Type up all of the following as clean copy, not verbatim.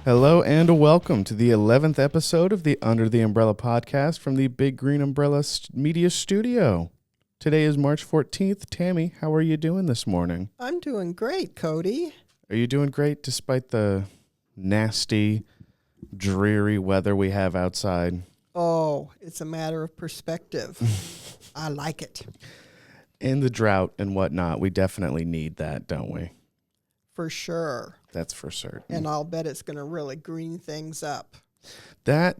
Hello and welcome to the 11th episode of the Under the Umbrella podcast from the Big Green Umbrella Media Studio. Today is March 14th. Tammy, how are you doing this morning? I'm doing great, Cody. Are you doing great despite the nasty, dreary weather we have outside? Oh, it's a matter of perspective. I like it. And the drought and whatnot. We definitely need that, don't we? For sure. That's for certain. And I'll bet it's going to really green things up. That,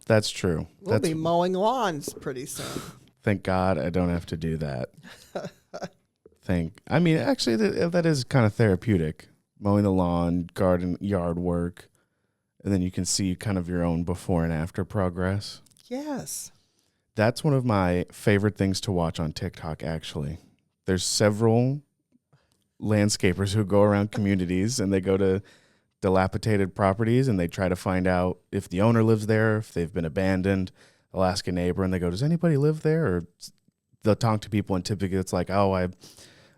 that's true. We'll be mowing lawns pretty soon. Thank God I don't have to do that. Actually, that is kind of therapeutic. Mowing the lawn, garden, yard work, and then you can see kind of your own before and after progress. Yes. That's one of my favorite things to watch on TikTok, actually. There's several landscapers who go around communities and they go to dilapidated properties and they try to find out if the owner lives there, if they've been abandoned. They'll ask a neighbor and they go, does anybody live there? Or they'll talk to people and typically it's like, oh,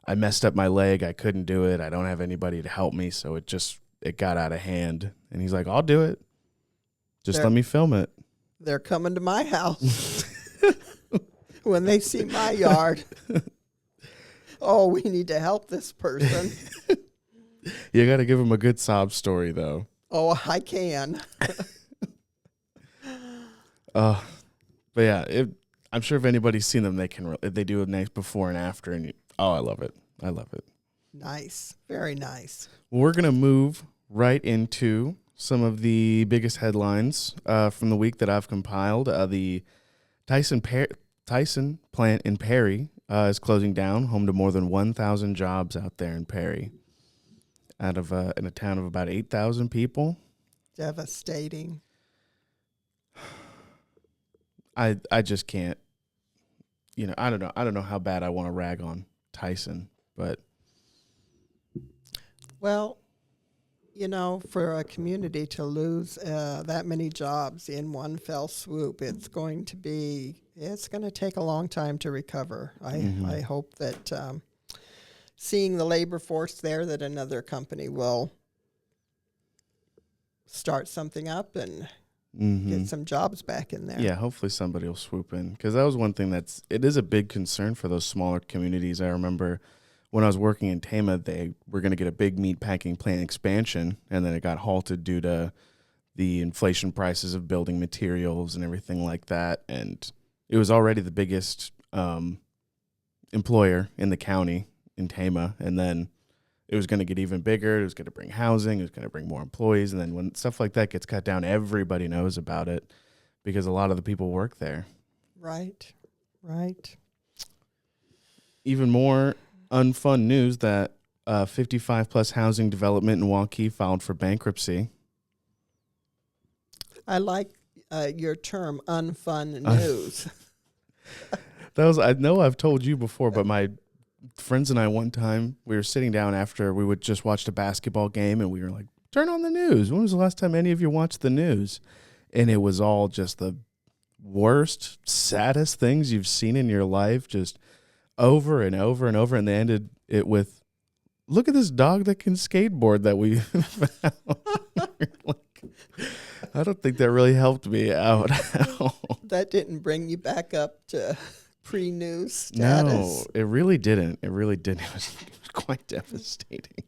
I messed up my leg. I couldn't do it. I don't have anybody to help me. So it got out of hand. And he's like, I'll do it. Just let me film it. They're coming to my house when they see my yard. Oh, we need to help this person. You got to give them a good sob story, though. Oh, I can. But yeah, I'm sure if anybody's seen them, they do a nice before and after. And I love it. I love it. Nice. Very nice. Well, we're going to move right into some of the biggest headlines from the week that I've compiled. The Tyson plant in Perry is closing down, home to more than 1,000 jobs out there in Perry, in a town of about 8,000 people. Devastating. I just can't. I don't know how bad I want to rag on Tyson, but well, for a community to lose that many jobs in one fell swoop, it's going to take a long time to recover. I hope that seeing the labor force there, that another company will start something up and get some jobs back in there. Yeah, hopefully somebody will swoop in, because that was one thing it is a big concern for those smaller communities. I remember when I was working in Tama, they were going to get a big meat packing plant expansion, and then it got halted due to the inflation prices of building materials and everything like that. And it was already the biggest employer in the county in Tama, and then it was going to get even bigger. It was going to bring housing. It was going to bring more employees. And then when stuff like that gets cut down, everybody knows about it because a lot of the people work there. Right. Even more unfun news that 55-plus housing development in Waukee filed for bankruptcy. I like your term, unfun news. I know I've told you before, but my friends and I, one time, we were sitting down after we would just watched a basketball game, and we were like, turn on the news. When was the last time any of you watched the news? And it was all just the worst, saddest things you've seen in your life, just over and over and over. And they ended it with, look at this dog that can skateboard that we found. I don't think that really helped me out at all. That didn't bring you back up to pre-news status. No, it really didn't. It was quite devastating.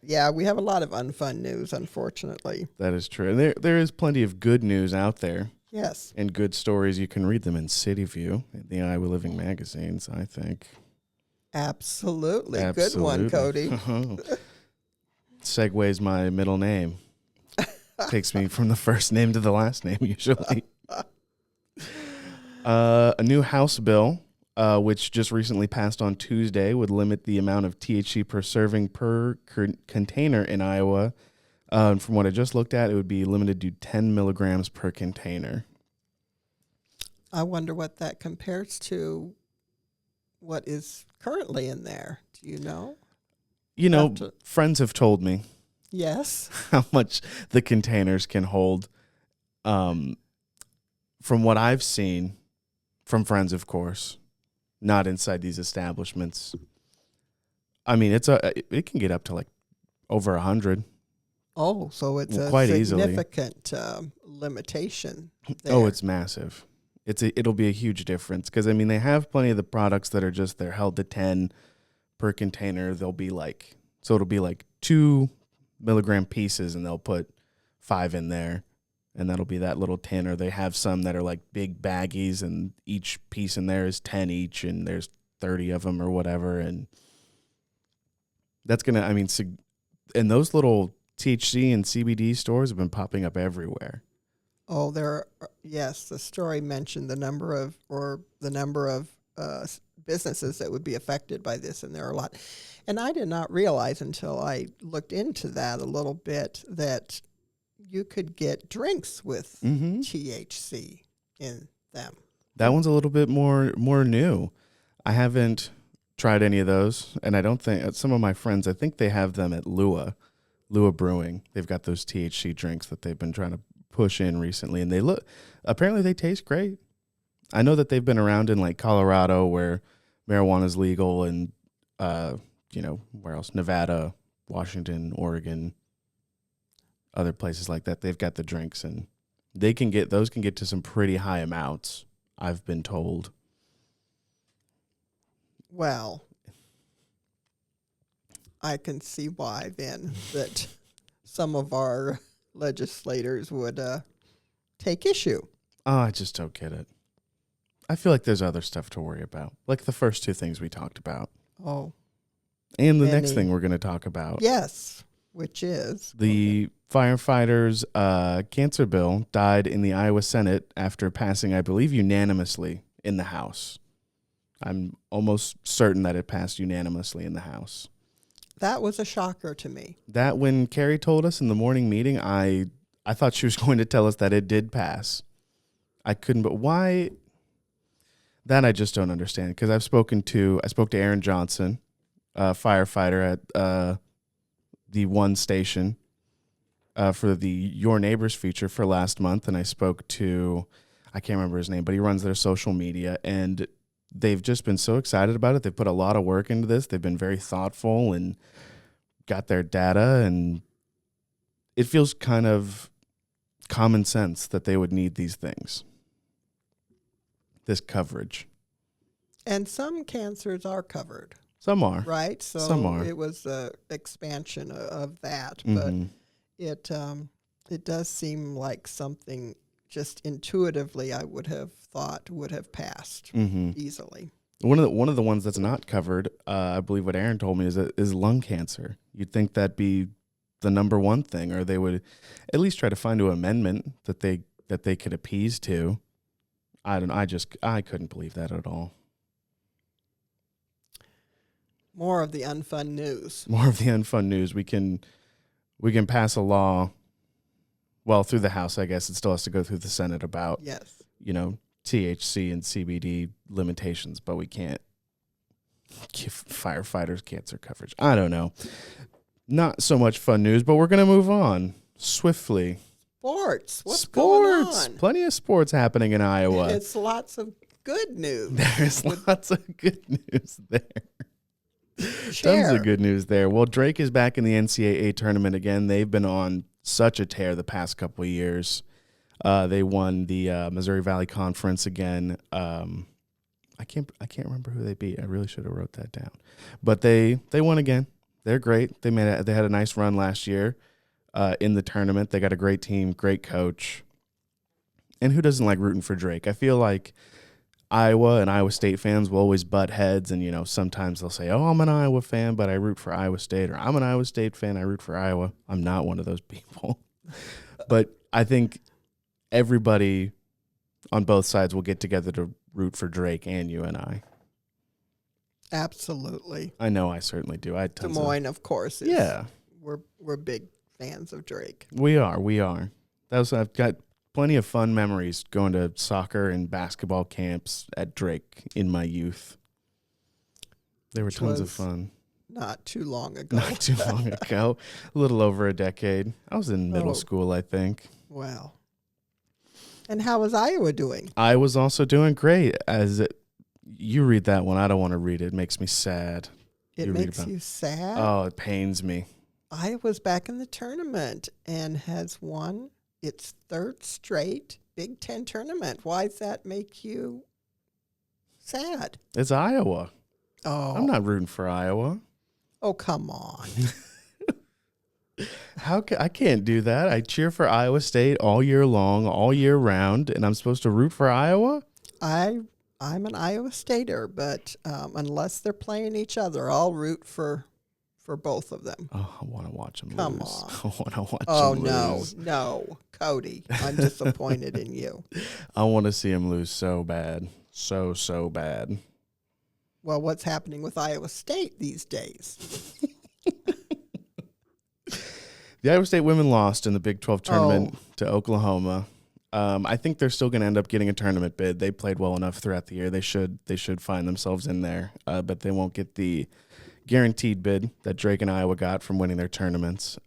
Yeah, we have a lot of unfun news, unfortunately. That is true. And there is plenty of good news out there. Yes. And good stories. You can read them in Cityview, the Iowa Living magazines, I think. Absolutely. Good one, Cody. Segues my middle name. Takes me from the first name to the last name, usually. A new House bill, which just recently passed on Tuesday, would limit the amount of THC per serving per container in Iowa. From what I just looked at, it would be limited to 10 milligrams per container. I wonder what that compares to what is currently in there. Do you know? Friends have told me. Yes. How much the containers can hold. From what I've seen, from friends, of course, not inside these establishments. I mean, it can get up to like over 100 Oh, so it's a quite easily. significant limitation there. Oh, it's massive. It'll be a huge difference because I mean they have plenty of the products that are just they're held to 10 per container. It'll be like 2 milligram pieces, and they'll put 5 in there, and that'll be that little tin. Or they have some that are like big baggies, and each piece in there is 10 each, and there's 30 of them or whatever, and that's gonna. I mean, and those little THC and CBD stores have been popping up everywhere. Oh, yes, the story mentioned the number of businesses that would be affected by this, and there are a lot. And I did not realize until I looked into that a little bit that you could get drinks with THC in them. That one's a little bit more new. I haven't tried any of those, and I don't think some of my friends, I think they have them at Lua Brewing. They've got those THC drinks that they've been trying to push in recently, and apparently they taste great. I know that they've been around in like Colorado where marijuana is legal, and where else? Nevada, Washington, Oregon, other places like that. They've got the drinks, and those can get to some pretty high amounts, I've been told. Well, I can see why then that some of our legislators would take issue. Oh, I just don't get it. I feel like there's other stuff to worry about, like the first 2 things we talked about. Oh. And the next thing we're going to talk about. Yes, which is? The firefighters' cancer bill died in the Iowa Senate after passing, I believe, unanimously in the House. I'm almost certain that it passed unanimously in the House. That was a shocker to me. That when Carrie told us in the morning meeting, I thought she was going to tell us that it did pass. I couldn't, but why? That I just don't understand, because I spoke to Aaron Johnson, a firefighter at the one station for the Your Neighbors feature for last month, and I spoke to, I can't remember his name, but he runs their social media, and they've just been so excited about it. They've put a lot of work into this. They've been very thoughtful and got their data, and it feels kind of common sense that they would need these things, this coverage. And some cancers are covered. Some are. Right? So some are. It was the expansion of that. Mm-hmm. But it does seem like something just intuitively I would have thought would have passed easily. One of the ones that's not covered, I believe what Aaron told me, is lung cancer. You'd think that'd be the number one thing, or they would at least try to find an amendment that they could appease to. I couldn't believe that at all. More of the unfun news. More of the unfun news. We can pass a law. Well, through the House, I guess it still has to go through the Senate about THC and CBD limitations, but we can't give firefighters cancer coverage. I don't know. Not so much fun news, but we're going to move on swiftly. Sports. What's going on? Plenty of sports happening in Iowa. It's lots of good news. There's lots of good news there. Tons of good news there. Well, Drake is back in the NCAA tournament again. They've been on such a tear the past couple of years. They won the Missouri Valley Conference again. I can't remember who they beat. I really should have wrote that down. But they won again. They're great. They had a nice run last year in the tournament. They got a great team, great coach. And who doesn't like rooting for Drake? I feel like Iowa and Iowa State fans will always butt heads, and sometimes they'll say, "Oh, I'm an Iowa fan, but I root for Iowa State," or "I'm an Iowa State fan, I root for Iowa." I'm not one of those people. But I think everybody on both sides will get together to root for Drake and UNI. Absolutely. I know I certainly do. I had tons Des Moines, of course. We're big fans of Drake. We are. I've got plenty of fun memories going to soccer and basketball camps at Drake in my youth. They were tons of fun. Not too long ago. A little over a decade. I was in middle school, I think. Wow. And how was Iowa doing? I was also doing great. You read that one. I don't want to read it. It makes me sad. It makes you sad? Oh, it pains me. Iowa's back in the tournament and has won its third straight Big Ten tournament. Why does that make you sad? It's Iowa. Oh, I'm not rooting for Iowa. Oh, come on. I can't do that. I cheer for Iowa State all year long, all year round, and I'm supposed to root for Iowa? I'm an Iowa Stater, but unless they're playing each other, I'll root for both of them. Oh, I want to watch them Come lose. on. I want to watch Oh, them no, lose. no. Cody, I'm disappointed in you. I want to see them lose so bad. So bad. Well, what's happening with Iowa State these days? The Iowa State women lost in the Big 12 tournament to Oklahoma. I think they're still going to end up getting a tournament bid. They played well enough throughout the year. They should find themselves in there, but they won't get the guaranteed bid that Drake and Iowa got from winning their tournaments.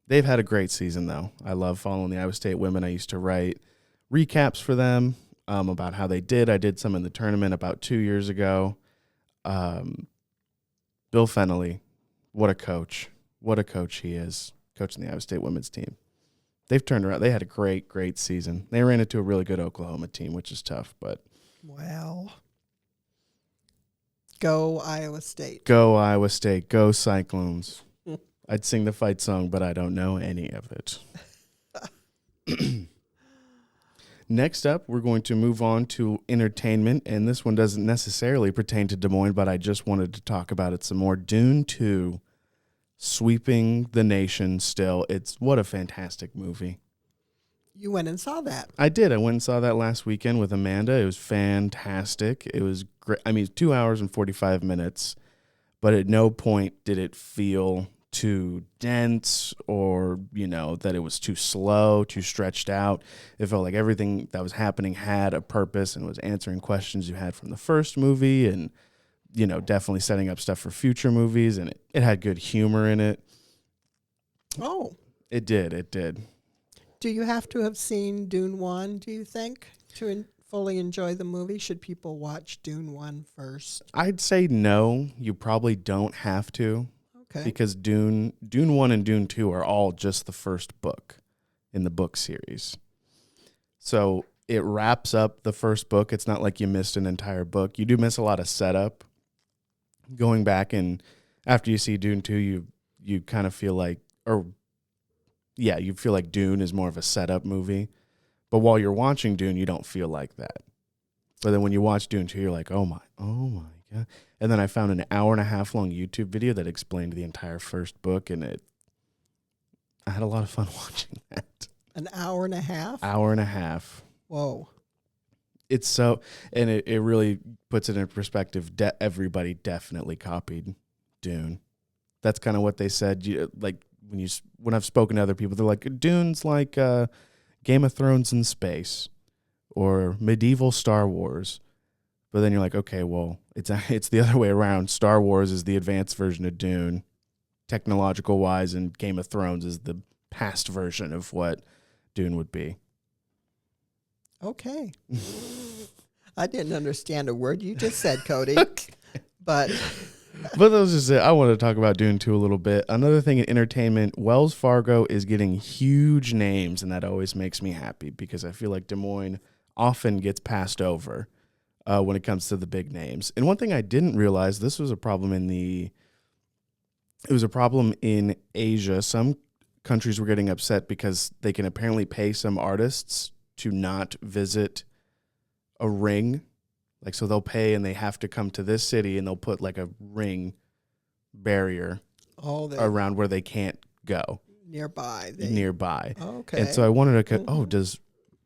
They've had a great season, though. I love following the Iowa State women. I used to write recaps for them about how they did. I did some in the tournament about 2 years ago. Bill Fennelly, what a coach. What a coach he is, coaching the Iowa State women's team. They've turned around. They had a great season. They ran into a really good Oklahoma team, which is tough, but. Well, go Iowa State. Go Iowa State. Go Cyclones. I'd sing the fight song, but I don't know any of it. Next up, we're going to move on to entertainment, and this one doesn't necessarily pertain to Des Moines, but I just wanted to talk about it some more. Dune 2, sweeping the nation still. What a fantastic movie. You went and saw that. I did. I went and saw that last weekend with Amanda. It was fantastic. It was great. I mean, 2 hours and 45 minutes, but at no point did it feel too dense or, that it was too slow, too stretched out. It felt like everything that was happening had a purpose and was answering questions you had from the first movie and, definitely setting up stuff for future movies. And it had good humor in it. Oh. It did. Do you have to have seen Dune 1, do you think, to fully enjoy the movie? Should people watch Dune 1 first? I'd say no, you probably don't have to. Okay. Because Dune 1 and Dune 2 are all just the first book in the book series. So it wraps up the first book. It's not like you missed an entire book. You do miss a lot of setup. Going back and after you see Dune 2, you kind of feel like, you feel like Dune is more of a setup movie. But while you're watching Dune, you don't feel like that. But then when you watch Dune 2, you're like, oh my God. And then I found an 1.5 hour long YouTube video that explained the entire first book, and I had a lot of fun watching that. An hour and a half? Hour and a half. Whoa. It's so, and it really puts it in perspective. Everybody definitely copied Dune. That's kind of what they said. When I've spoken to other people, they're like, Dune's like Game of Thrones in space or medieval Star Wars. But then you're like, okay, well, it's the other way around. Star Wars is the advanced version of Dune, technological wise, and Game of Thrones is the past version of what Dune would be. Okay. I didn't understand a word you just said, Cody. But that was just it. I want to talk about Dune 2 a little bit. Another thing in entertainment, Wells Fargo is getting huge names, and that always makes me happy because I feel like Des Moines often gets passed over when it comes to the big names. And one thing I didn't realize, this was a problem in Asia. Some countries were getting upset because they can apparently pay some artists to not visit a ring. Like, so they'll pay and they have to come to this city and they'll put like a ring barrier around where they can't go. Nearby. Okay. And so I wanted to, does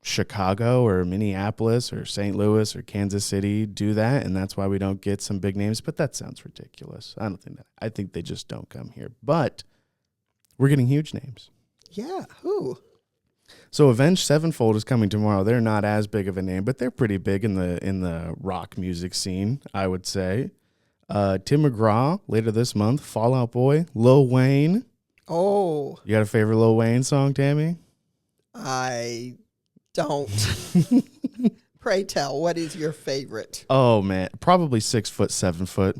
Chicago or Minneapolis or St. Louis or Kansas City do that? And that's why we don't get some big names. But that sounds ridiculous. I don't think that. I think they just don't come here. But we're getting huge names. Yeah. Who? So Avenged Sevenfold is coming tomorrow. They're not as big of a name, but they're pretty big in the rock music scene, I would say. Tim McGraw later this month. Fall Out Boy. Lil Wayne. Oh. You got a favorite Lil Wayne song, Tammy? I don't. Pray tell, what is your favorite? Oh, man. Probably 6 foot, 7 foot.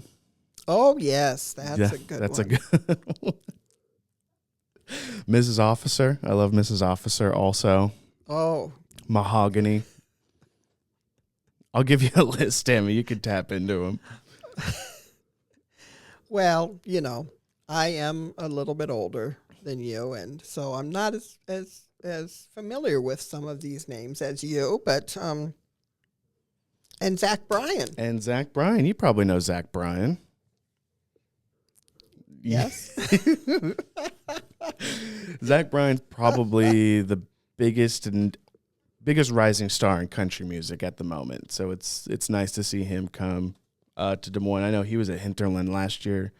Oh, yes. That's a good one. That's a good one. Mrs. Officer. I love Mrs. Officer also. Oh, Mahogany. I'll give you a list, Tammy. You can tap into them. well, I am a little bit older than you, and so I'm not as familiar with some of these names as you, but and Zach Bryan. And Zach Bryan. You probably know Zach Bryan. Yes. Zach Bryan's probably the biggest rising star in country music at the moment. So it's nice to see him come to Des Moines. I know he was at Hinterland last year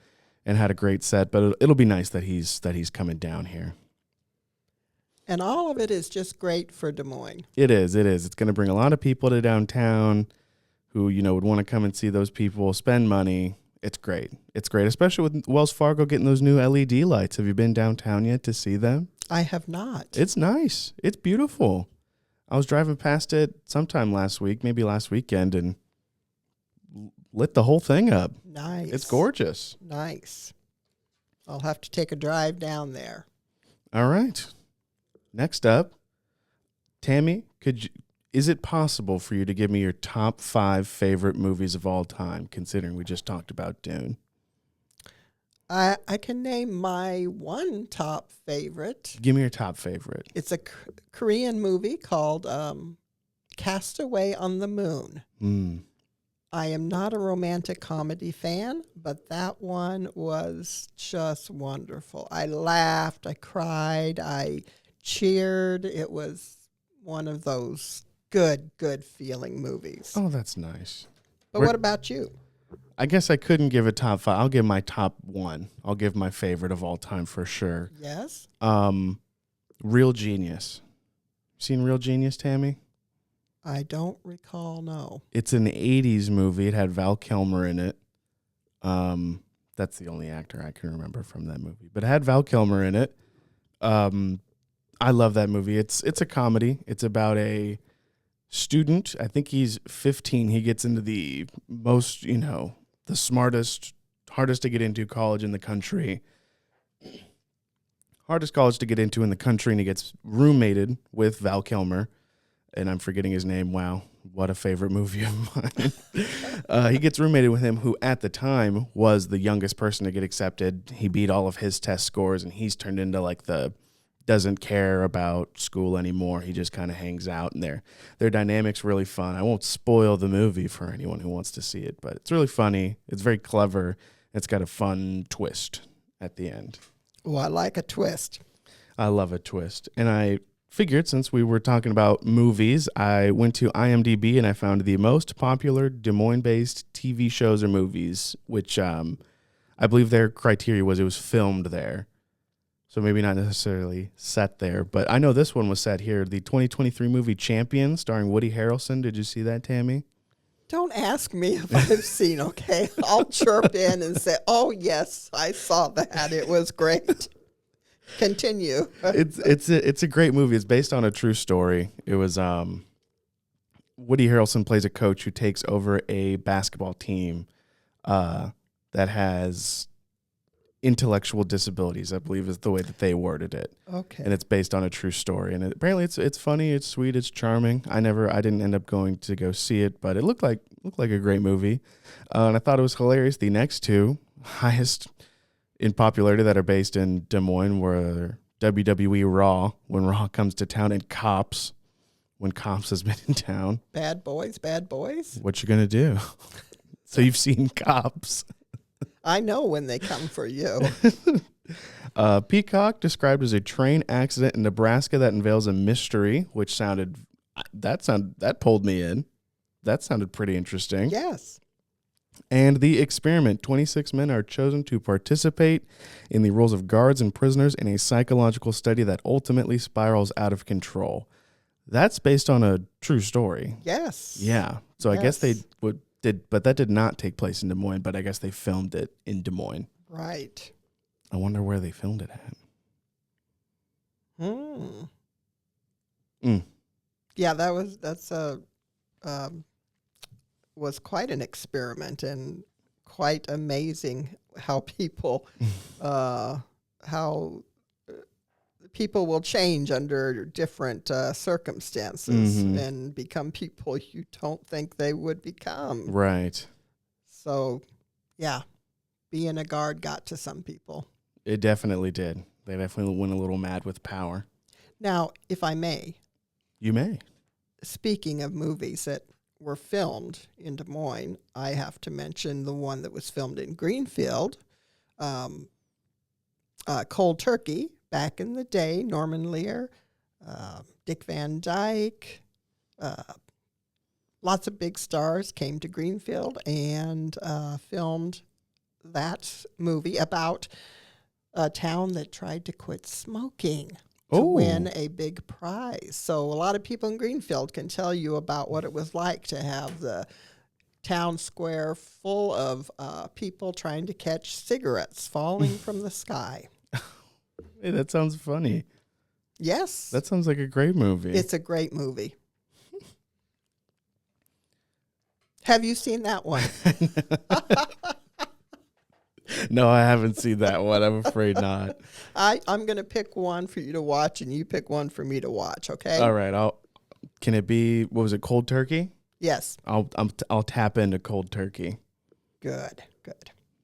and had a great set, but it'll be nice that he's coming down here. And all of it is just great for Des Moines. It is. It's going to bring a lot of people to downtown who, would want to come and see those people, spend money. It's great. It's great, especially with Wells Fargo getting those new LED lights. Have you been downtown yet to see them? I have not. It's nice. It's beautiful. I was driving past it sometime last week, maybe last weekend, and lit the whole thing up. Nice. It's gorgeous. Nice. I'll have to take a drive down there. All right. Next up, Tammy, is it possible for you to give me your top 5 favorite movies of all time, considering we just talked about Dune? I can name my one top favorite. Give me your top favorite. It's a Korean movie called Castaway on the Moon. I am not a romantic comedy fan, but that one was just wonderful. I laughed, I cried, I cheered. It was one of those good feeling movies. Oh, that's nice. But what about you? I guess I couldn't give a top 5. I'll give my top 1. I'll give my favorite of all time for sure. Yes? Real Genius. Seen Real Genius, Tammy? I don't recall, no. It's an 80s movie. It had Val Kilmer in it. That's the only actor I can remember from that movie. But it had Val Kilmer in it. I love that movie. It's a comedy. It's about a student. I think he's 15. He gets into the most, the smartest, hardest to get into college in the country. Hardest college to get into in the country, and he gets roommated with Val Kilmer. And I'm forgetting his name. Wow, what a favorite movie of mine. He gets roommated with him, who at the time was the youngest person to get accepted. He beat all of his test scores, and he's turned into like the doesn't care about school anymore. He just kind of hangs out, and their dynamic's really fun. I won't spoil the movie for anyone who wants to see it, but it's really funny. It's very clever. It's got a fun twist at the end. Oh, I like a twist. I love a twist. And I figured, since we were talking about movies, I went to IMDb and I found the most popular Des Moines-based TV shows or movies, which I believe their criteria was it was filmed there. So maybe not necessarily set there, but I know this one was set here. The 2023 movie Champion, starring Woody Harrelson. Did you see that, Tammy? Don't ask me if I've seen, okay? I'll chirp in and say, oh, yes, I saw that. It was great. Continue. It's a great movie. It's based on a true story. It was Woody Harrelson plays a coach who takes over a basketball team that has intellectual disabilities, I believe is the way that they worded it. Okay. And it's based on a true story. And apparently it's funny, it's sweet, it's charming. I didn't end up going to go see it, but it looked like a great movie. And I thought it was hilarious. The next two highest in popularity that are based in Des Moines were WWE Raw, when Raw comes to town, and Cops, when Cops has been in town. Bad boys. What you gonna do? So you've seen Cops. I know when they come for you. Peacock, described as a train accident in Nebraska that unveils a mystery, which that pulled me in. That sounded pretty interesting. Yes. And The Experiment, 26 men are chosen to participate in the roles of guards and prisoners in a psychological study that ultimately spirals out of control. That's based on a true story. Yes. Yeah. So yes. I guess they but that did not take place in Des Moines, but I guess they filmed it in Des Moines. Right. I wonder where they filmed it at. Yeah, was quite an experiment, and quite amazing how people how people will change under different circumstances and become people you don't think they would become. Right. So, yeah, being a guard got to some people. It definitely did. They definitely went a little mad with power. Now, if I may. You may. Speaking of movies that were filmed in Des Moines, I have to mention the one that was filmed in Greenfield, Cold Turkey, back in the day, Norman Lear, Dick Van Dyke, lots of big stars came to Greenfield and filmed that movie about a town that tried to quit smoking to win a big prize. So a lot of people in Greenfield can tell you about what it was like to have the town square full of people trying to catch cigarettes falling from the sky. Hey, that sounds funny. Yes. That sounds like a great movie. It's a great movie. Have you seen that one? No, I haven't seen that one. I'm afraid not. I'm going to pick one for you to watch, and you pick one for me to watch, okay? All right. Can it be, what was it, Cold Turkey? Yes. I'll tap into Cold Turkey. Good.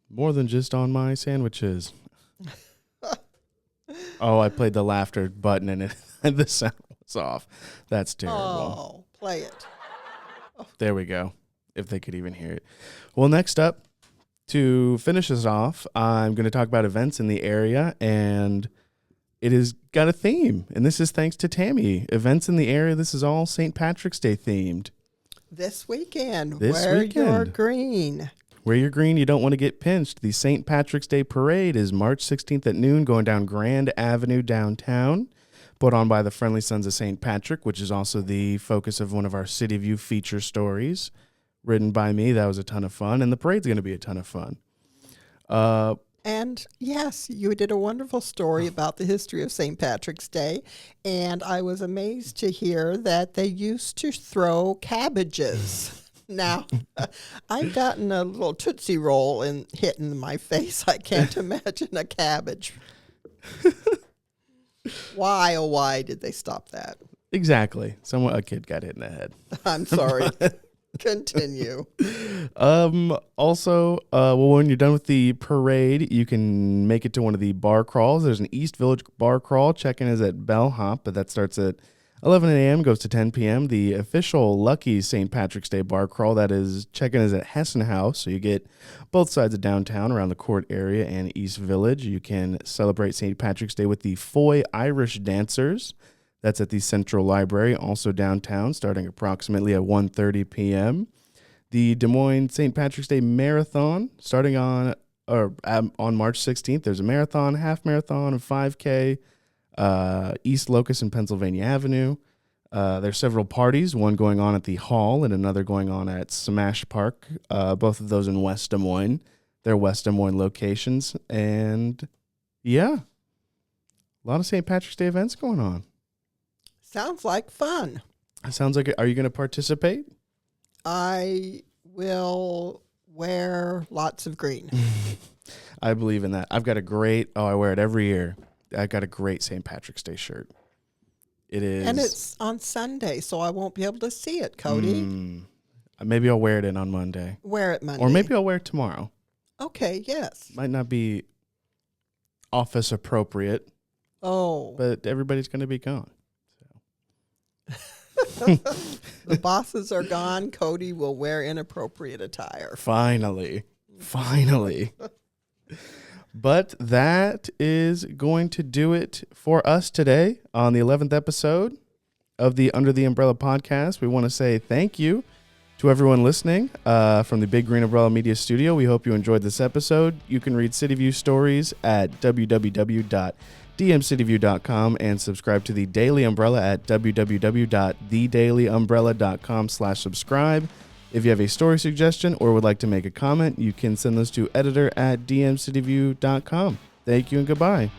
More than just on my sandwiches. Oh, I played the laughter button and the sound was off. That's terrible. Oh, play it. There we go. If they could even hear it. Well, next up, to finish us off, I'm going to talk about events in the area, and it has got a theme, and this is thanks to Tammy. Events in the area, this is all St. Patrick's Day themed. This weekend, wear your green. Wear your green, you don't want to get pinched. The St. Patrick's Day Parade is March 16th at noon, going down Grand Avenue downtown, put on by the Friendly Sons of St. Patrick, which is also the focus of one of our Cityview feature stories. Written by me. That was a ton of fun, and the parade's going to be a ton of fun. And yes, you did a wonderful story about the history of St. Patrick's Day, and I was amazed to hear that they used to throw cabbages. Now, I've gotten a little Tootsie Roll hit in my face. I can't imagine a cabbage. Why, oh why did they stop that? Exactly. A kid got hit in the head. I'm sorry. Continue. Also, when you're done with the parade, you can make it to one of the bar crawls. There's an East Village bar crawl. Check-in is at Bellhop, but that starts at 11 a.m., goes to 10 p.m. The official Lucky St. Patrick's Day bar crawl, check-in is at Hessen House, so you get both sides of downtown around the court area and East Village. You can celebrate St. Patrick's Day with the Foy Irish Dancers. That's at the Central Library, also downtown, starting approximately at 1:30 p.m. The Des Moines St. Patrick's Day Marathon, starting on March 16th. There's a marathon, half marathon, a 5K, East Locust and Pennsylvania Avenue. There's several parties, one going on at the Hall and another going on at Smash Park, both of those in West Des Moines. They're West Des Moines locations. And, yeah, a lot of St. Patrick's Day events going on. Sounds like fun. Sounds like it. Are you going to participate? I will wear lots of green. I believe in that. I've got I wear it every year. I've got a great St. Patrick's Day shirt. It is. And it's on Sunday, so I won't be able to see it, Cody. Maybe I'll wear it in on Monday. Wear it Monday. Or maybe I'll wear it tomorrow. Okay, yes. Might not be office appropriate. Oh. But everybody's going to be gone. The bosses are gone. Cody will wear inappropriate attire. Finally. But that is going to do it for us today on the 11th episode of the Under the Umbrella podcast. We want to say thank you to everyone listening from the Big Green Umbrella Media Studio. We hope you enjoyed this episode. You can read Cityview stories at www.dmcityview.com and subscribe to the Daily Umbrella at www.thedailyumbrella.com/subscribe. If you have a story suggestion or would like to make a comment, you can send those to editor@dmcityview.com. Thank you and goodbye.